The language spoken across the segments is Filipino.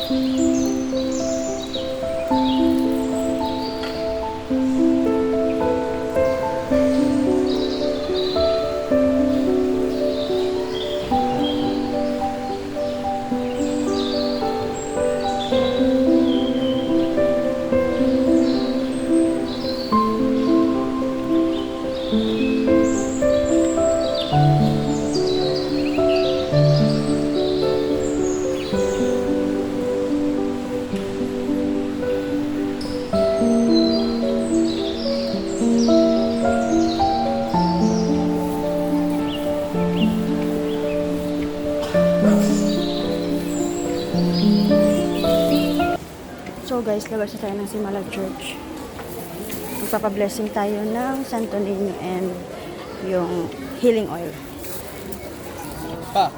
So guys, labas na tayo ng Simala Church. Magpapablessing tayo ng Santo Niño and yung healing oil. Pa.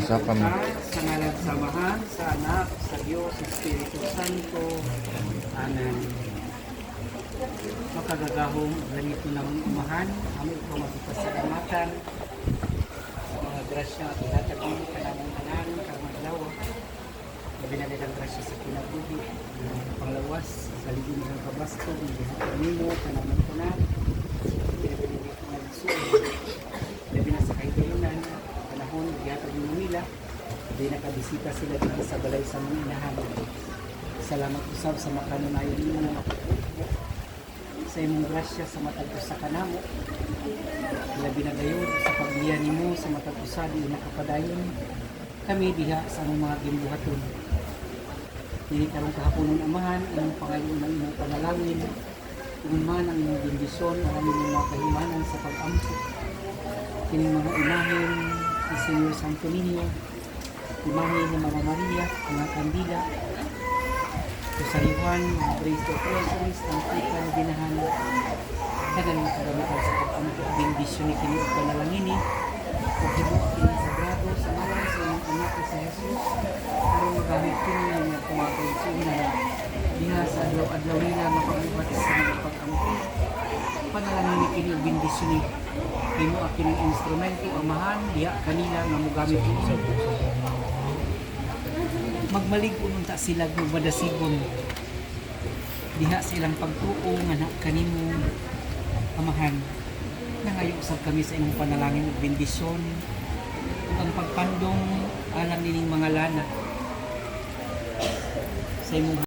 Isa kami. Sa ngalan sa Ama, sa Anak, sa Diyos, sa Espiritu Santo. Amen. Makagagahong ganito ng umahan, kami ito magpasalamatan sa mga grasya at itatagin ka namang anan, kamadlawa, na binalilang grasya sa kinabuhi, panglawas, sa ligin ng kabasto, ng buhok kanino, kanaman ko na, pinabilinig ko na nagsuot, labi na sa kahigayonan, panahon, yatag ng Manila, di nakabisita sila dito sa balay sa mga inahan. Salamat usab sa makanunayan mo sa imong grasya sa matag usa ka namo. Labi na gayon sa pagliyan nimo sa matag usa di nakapadayon kami diha sa among mga gimbuhaton. Dili karong kahaponon amahan imong pangayon ng imong panalangin. Man ang imong bendisyon ang imong mga kahimanan sa pag-ampo. Kining mga imahen ni Señor Santo Niño, imahen ni Mama Maria, mga kandila, Rosariuhan, mga praise the Treasuries, Tantikan, Dinahan, dagan mga kagamitan sa pag-ampo, bendisyon ni Kinig Panalangini, pagkibuk Kinig Sagrado, sa ngalan sa mga anak sa Jesus, para magamit Kinig ng mga kumakaisuna, diha sa adlaw-adlaw nila makabuhat sa mga pag-ampo. Panalangin ni Kinig, bendisyon ni Kino aking instrumento, amahan, diha kanila nga mogamit ito. Magmaligo nun ta sila magmadasigon diha sa ilang pagtuo nga kanimo amahan nangayo usab kami sa imong panalangin ug bendisyon ug ang pagpandong alang nining mga lana sa imong